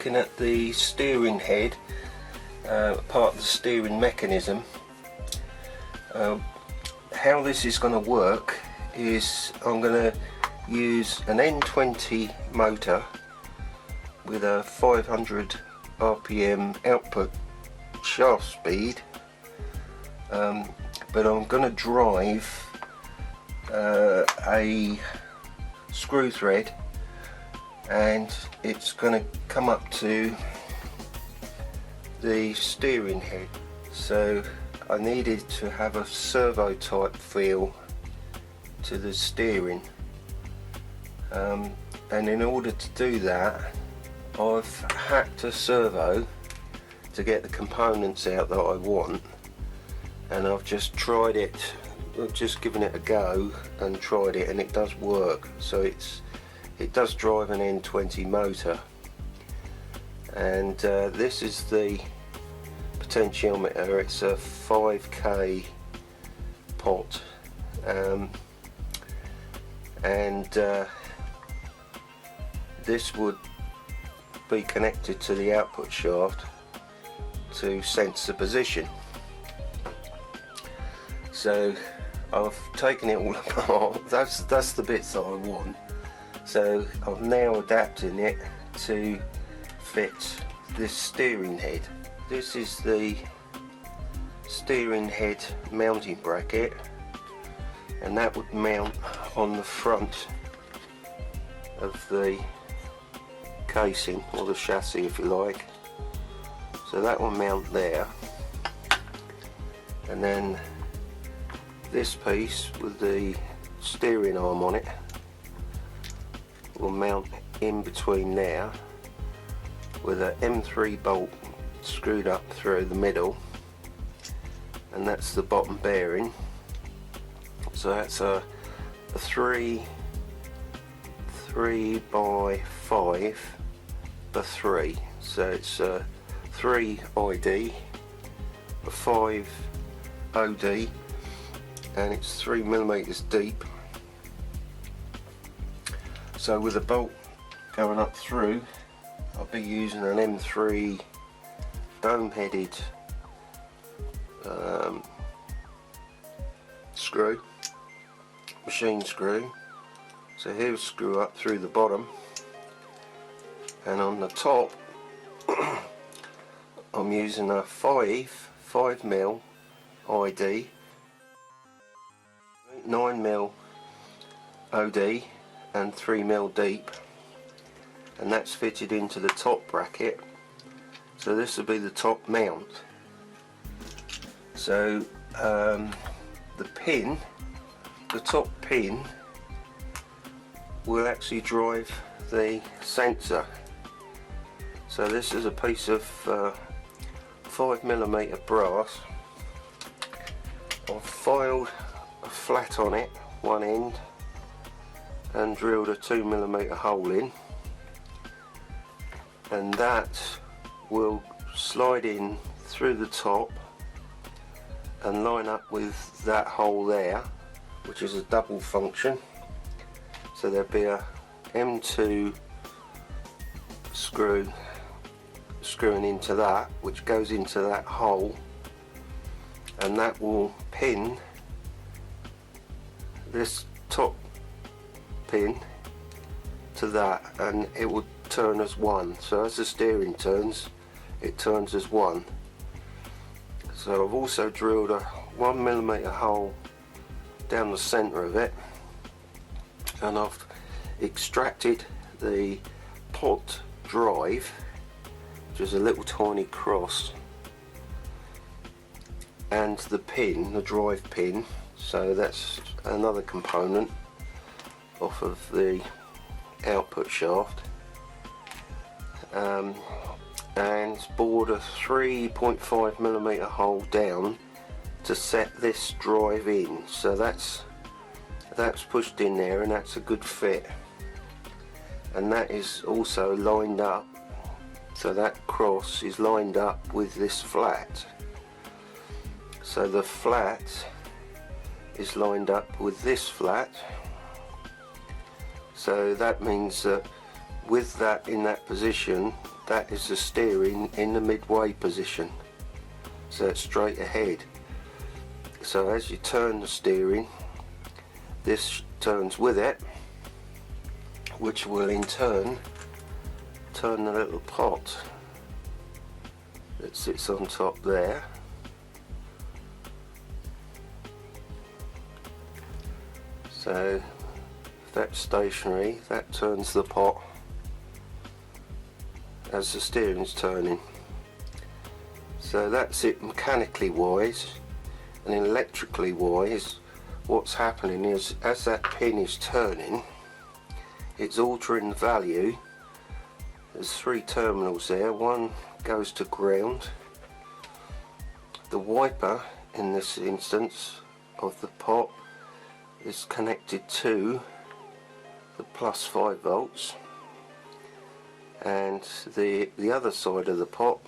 looking at the steering head, part of the steering mechanism. How this is going to work is I'm going to use an N20 motor with a 500 RPM output shaft speed, but I'm going to drive a screw thread, and it's going to come up to the steering head. So I needed to have a servo type feel to the steering, and in order to do that I've hacked a servo to get the components out that I want, and I've just tried it, just given it a go and tried it, and it does work. So it does drive an N20 motor, and this is the potentiometer. It's a 5k pot, and this would be connected to the output shaft to sense the position. So I've taken it all apart. That's the bits that I want. So I'm now adapting it to fit this steering head. This is the steering head mounting bracket, and that would mount on the front of the casing, or the chassis if you like. So that will mount there, and then this piece with the steering arm on it will mount in between there with a M3 bolt screwed up through the middle, and that's the bottom bearing. So that's a 3 by 5 by 3, so it's 3 ID, a 5 OD, and it's 3mm deep. So with a bolt going up through, I'll be using an M3 dome headed screw, machine screw. So here's screw up through the bottom, and on the top I'm using a 5mm ID, 9mm OD, and 3mm deep, and that's fitted into the top bracket. So this will be the top mount. So the top pin will actually drive the sensor. So this is a piece of 5mm brass. I've filed a flat on it, one end, and drilled a 2mm hole in, and that will slide in through the top and line up with that hole there, which is a double function. So there'll be a M2 screw screwing into that, which goes into that hole, and that will pin this top pin to that, and it will turn as one. So as the steering turns, it turns as one. So I've also drilled a 1mm hole down the centre of it, and I've extracted the pot drive, which is a little tiny cross, and the pin, the drive pin. So that's another component off of the output shaft, and bored a 3.5mm hole down to set this drive in. So that's pushed in there, and that's a good fit, and that is also lined up. So that cross is lined up with this flat. So the flat is lined up with this flat. So that means that with that in that position, that is the steering in the midway position, so it's straight ahead. So as you turn the steering, this turns with it, which will in turn turn the little pot that sits on top there. So if that's stationary, that turns the pot as the steering's turning. So that's it mechanically wise. And electrically wise, what's happening is as that pin is turning, it's altering the value. There's 3 terminals there, one goes to ground. The wiper in this instance of the pot is connected to the plus 5 volts, and the other side of the pot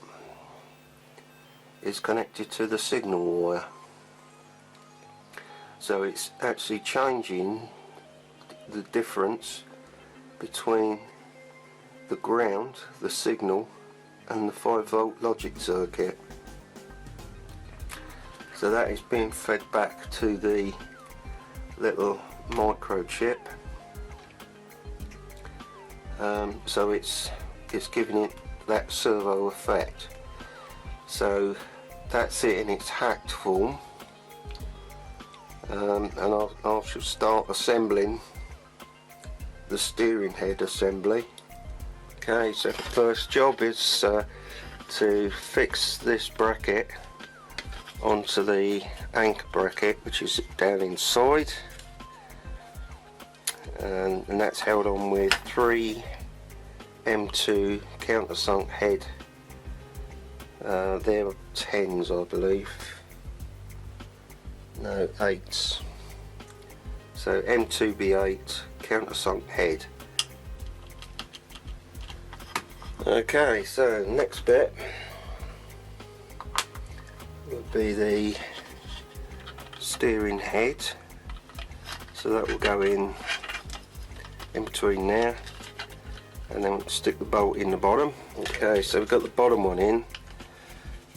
is connected to the signal wire. So it's actually changing the difference between the ground, the signal, and the 5 volt logic circuit. So that is being fed back to the little microchip. So it's giving it that servo effect. So that's it in its hacked form. And I shall start assembling the steering head assembly. Okay, so the first job is to fix this bracket onto the anchor bracket, which is down inside, and that's held on with 3 M2 countersunk head. They're 10s, I believe. No, 8s. So M2B8 countersunk head. Okay, so next bit would be the steering head. So that will go in between there, and then we'll stick the bolt in the bottom. Okay, so we've got the bottom one in.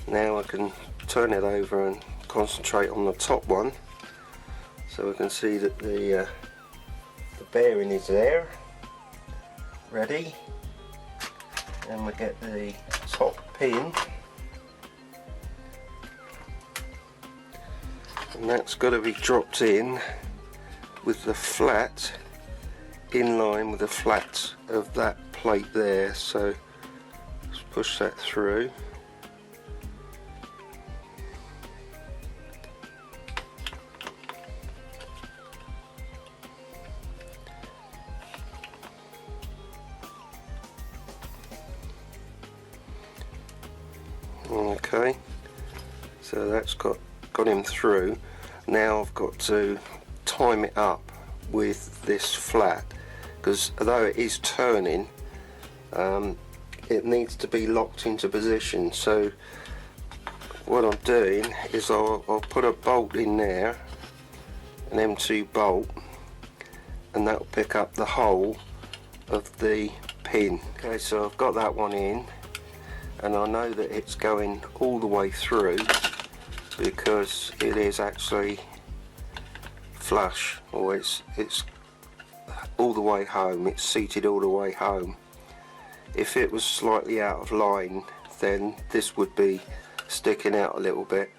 Now I can turn it over and concentrate on the top one, so we can see that the bearing is there, ready, and we get the top pin, and that's got to be dropped in with the flat in line with the flat of that plate there. So let's push that through. Okay, so that's got him through. Now I've got to time it up with this flat, because although it is turning, it needs to be locked into position. So what I'm doing is I'll put a bolt in there, an M2 bolt, and that will pick up the whole of the pin. Okay, so I've got that one in, and I know that it's going all the way through because it is actually flush, or it's all the way home, it's seated all the way home. If it was slightly out of line, then this would be sticking out a little bit,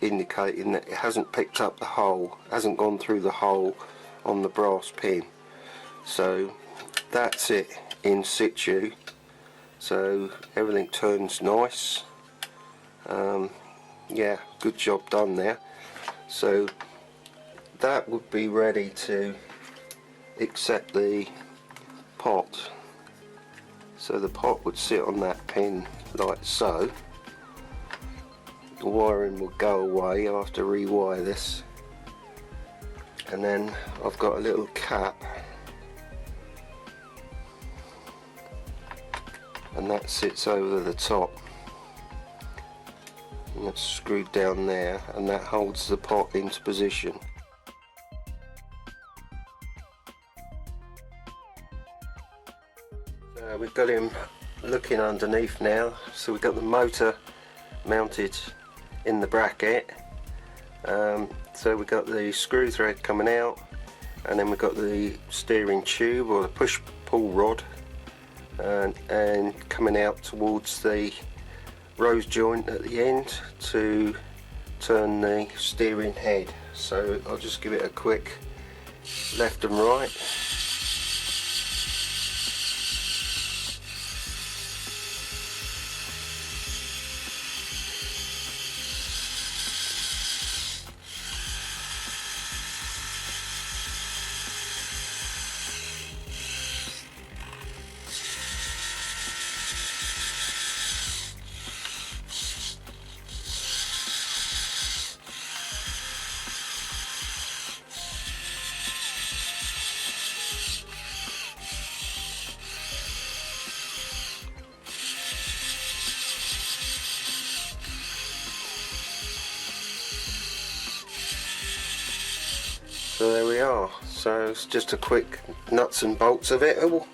indicating that it hasn't picked up the hole, hasn't gone through the hole on the brass pin. So that's it in situ. So everything turns nice. Yeah, good job done there. So that would be ready to accept the pot. So the pot would sit on that pin like so. The wiring will go away. I'll have to rewire this. And then I've got a little cap, and that sits over the top, and that's screwed down there, and that holds the pot into position. We've got him looking underneath now. So we've got the motor mounted in the bracket. So we've got the screw thread coming out, and then we've got the steering tube or the push-pull rod, and coming out towards the rose joint at the end to turn the steering head. So I'll just give it a quick left and right. So there we are. So it's just a quick nuts and bolts of it all.